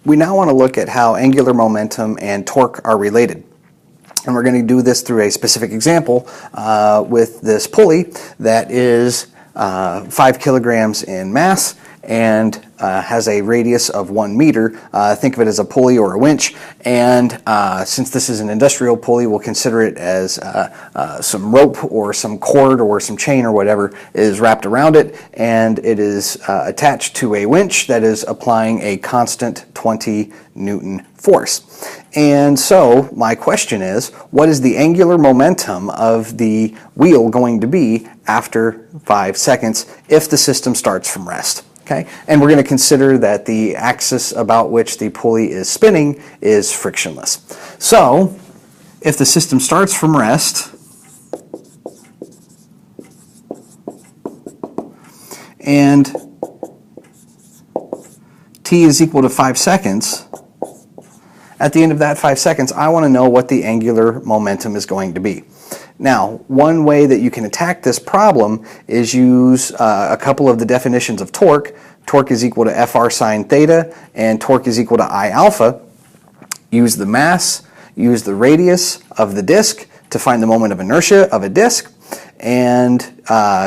We now want to look at how angular momentum and torque are related. And we're going to do this through a specific example with this pulley that is 5 kilograms in mass and has a radius of 1 meter. Think of it as a pulley or a winch, and since this is an industrial pulley, we'll consider it as some rope or some cord or some chain or whatever is wrapped around it, and it is attached to a winch that is applying a constant 20 Newton force. And so my question is, what is the angular momentum of the wheel going to be after 5 seconds if the system starts from rest? Okay, and we're going to consider that the axis about which the pulley is spinning is frictionless. So, if the system starts from rest and t is equal to 5 seconds, at the end of that 5 seconds, I want to know what the angular momentum is going to be. Now, one way that you can attack this problem is use a couple of the definitions of torque. Torque is equal to Fr sine theta, and torque is equal to I alpha. Use the mass, use the radius of the disk to find the moment of inertia of a disk, and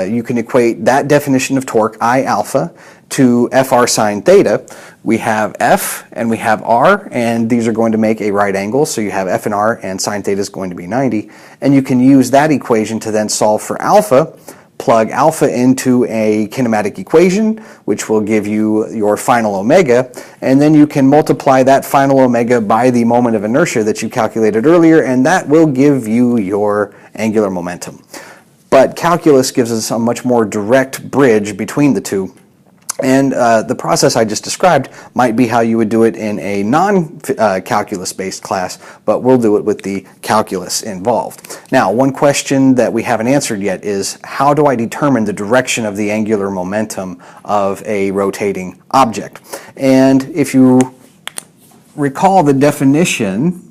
you can equate that definition of torque, I alpha, to Fr sine theta. We have F and we have R, and these are going to make a right angle, so you have F and R, and sine theta is going to be 90. And you can use that equation to then solve for alpha, plug alpha into a kinematic equation, which will give you your final omega, and then you can multiply that final omega by the moment of inertia that you calculated earlier, and that will give you your angular momentum. But calculus gives us a much more direct bridge between the two. And the process I just described might be how you would do it in a non-calculus-based class, but we'll do it with the calculus involved. Now, one question that we haven't answered yet is, how do I determine the direction of the angular momentum of a rotating object? And if you recall the definition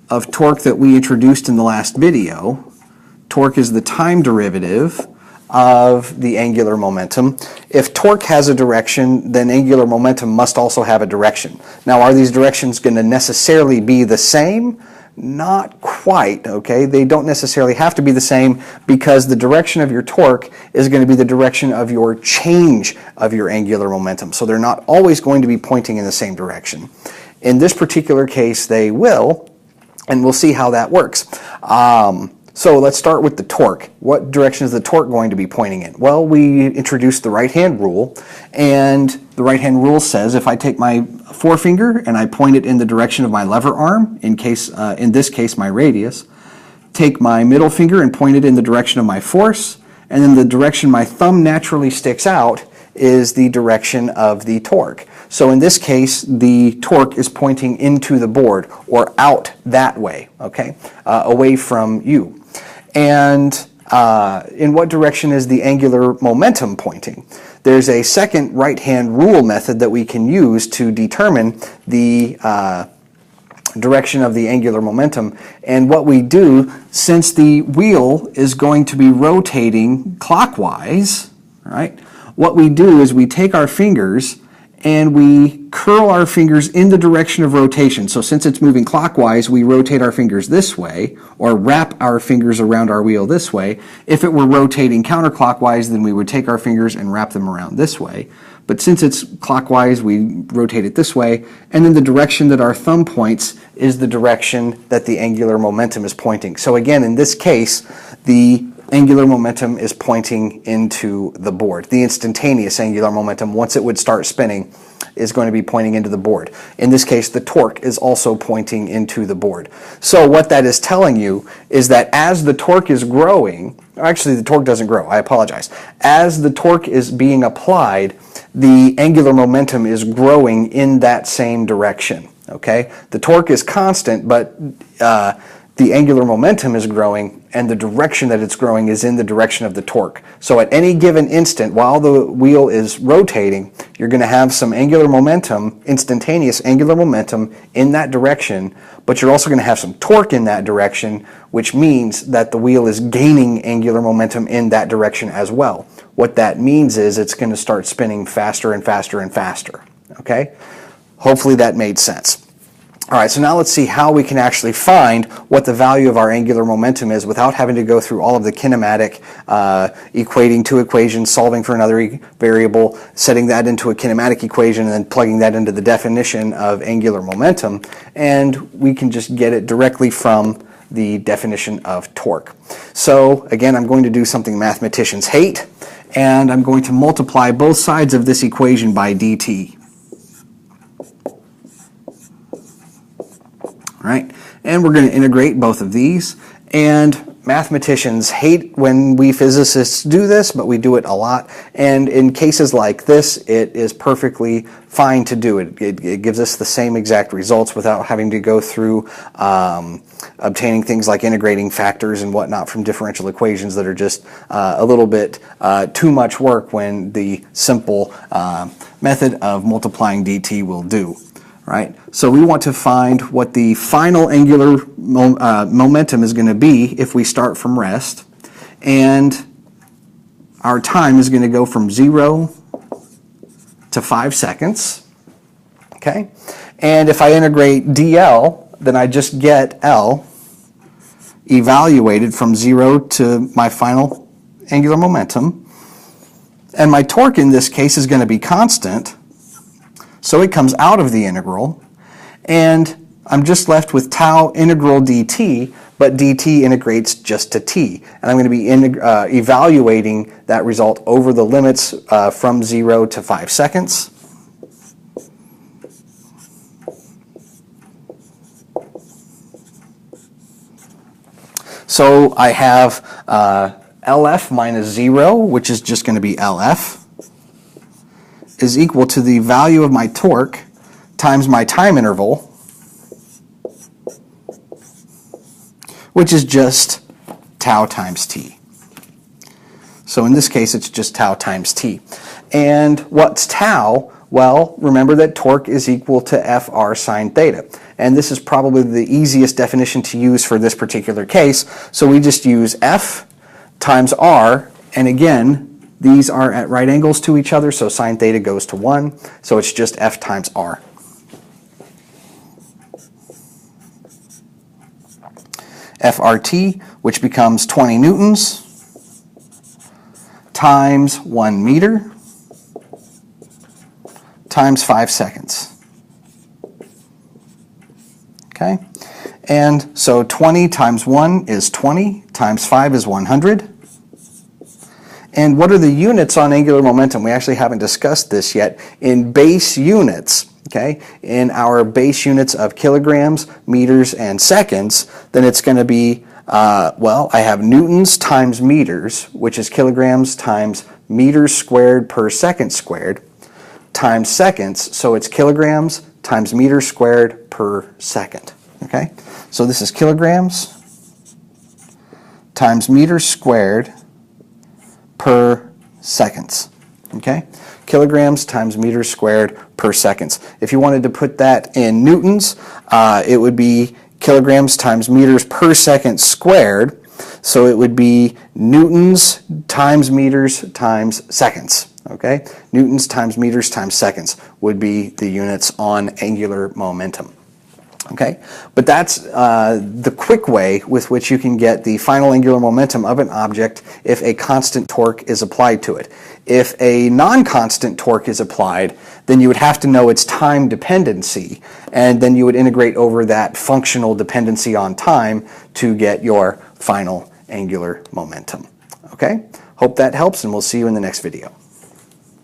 of torque that we introduced in the last video, torque is the time derivative of the angular momentum. If torque has a direction, then angular momentum must also have a direction. Now, are these directions going to necessarily be the same? Not quite, okay? They don't necessarily have to be the same, because the direction of your torque is going to be the direction of your change of your angular momentum. So they're not always going to be pointing in the same direction. In this particular case, they will, and we'll see how that works. So let's start with the torque. What direction is the torque going to be pointing in? Well, we introduced the right-hand rule, and the right-hand rule says if I take my forefinger and I point it in the direction of my lever arm, in this case my radius, take my middle finger and point it in the direction of my force, and then the direction my thumb naturally sticks out is the direction of the torque. So in this case, the torque is pointing into the board, or out that way, okay, away from you. And in what direction is the angular momentum pointing? There's a second right-hand rule method that we can use to determine the direction of the angular momentum. And what we do, since the wheel is going to be rotating clockwise, right, what we do is we take our fingers and we curl our fingers in the direction of rotation. So since it's moving clockwise, we rotate our fingers this way, or wrap our fingers around our wheel this way. If it were rotating counterclockwise, then we would take our fingers and wrap them around this way. But since it's clockwise, we rotate it this way, and then the direction that our thumb points is the direction that the angular momentum is pointing. So again, in this case, the angular momentum is pointing into the board. The instantaneous angular momentum, once it would start spinning, is going to be pointing into the board. In this case, the torque is also pointing into the board. So what that is telling you is that as the torque is growing, actually the torque doesn't grow, I apologize. As the torque is being applied, the angular momentum is growing in that same direction. Okay? The torque is constant, but the angular momentum is growing, and the direction that it's growing is in the direction of the torque. So at any given instant, while the wheel is rotating, you're going to have some angular momentum, instantaneous angular momentum in that direction, but you're also going to have some torque in that direction, which means that the wheel is gaining angular momentum in that direction as well. What that means is it's going to start spinning faster and faster and faster. Okay? Hopefully that made sense. All right, so now let's see how we can actually find what the value of our angular momentum is without having to go through all of the kinematic, equating two equations, solving for another variable, setting that into a kinematic equation, and then plugging that into the definition of angular momentum. And we can just get it directly from the definition of torque. So again, I'm going to do something mathematicians hate, and I'm going to multiply both sides of this equation by dt. Right? And we're going to integrate both of these, and mathematicians hate when we physicists do this, but we do it a lot, and in cases like this it is perfectly fine to do it. It gives us the same exact results without having to go through obtaining things like integrating factors and whatnot from differential equations that are just a little bit too much work when the simple method of multiplying dt will do. Right? So we want to find what the final angular momentum is going to be if we start from rest, and our time is going to go from 0 to 5 seconds. Okay? And if I integrate dl, then I just get L evaluated from 0 to my final angular momentum. And my torque in this case is going to be constant, so it comes out of the integral, and I'm just left with tau integral dt, but dt integrates just to t. And I'm going to be evaluating that result over the limits from 0 to 5 seconds. So I have LF minus 0, which is just going to be LF, is equal to the value of my torque times my time interval, which is just tau times t. So in this case, it's just tau times t. And what's tau? Well, remember that torque is equal to Fr sine theta. And this is probably the easiest definition to use for this particular case. So we just use F times R, and again, these are at right angles to each other, so sine theta goes to 1, so it's just F times R. FRT, which becomes 20 newtons, times 1 meter, times 5 seconds. Okay? And so 20 times 1 is 20, times 5 is 100. And what are the units on angular momentum? We actually haven't discussed this yet. In base units, okay, in our base units of kilograms, meters, and seconds, then it's going to be, well, I have newtons times meters, which is kilograms times meters squared per second squared, times seconds, so it's kilograms times meters squared per second. Okay, so this is kilograms times meters squared per seconds. Okay? Kilograms times meters squared per seconds. If you wanted to put that in newtons, it would be kilograms times meters per second squared. So it would be newtons times meters times seconds. Okay? Newtons times meters times seconds would be the units on angular momentum. Okay, but that's the quick way with which you can get the final angular momentum of an object if a constant torque is applied to it. If a non-constant torque is applied, then you would have to know its time dependency, and then you would integrate over that functional dependency on time to get your final angular momentum. Okay, hope that helps, and we'll see you in the next video.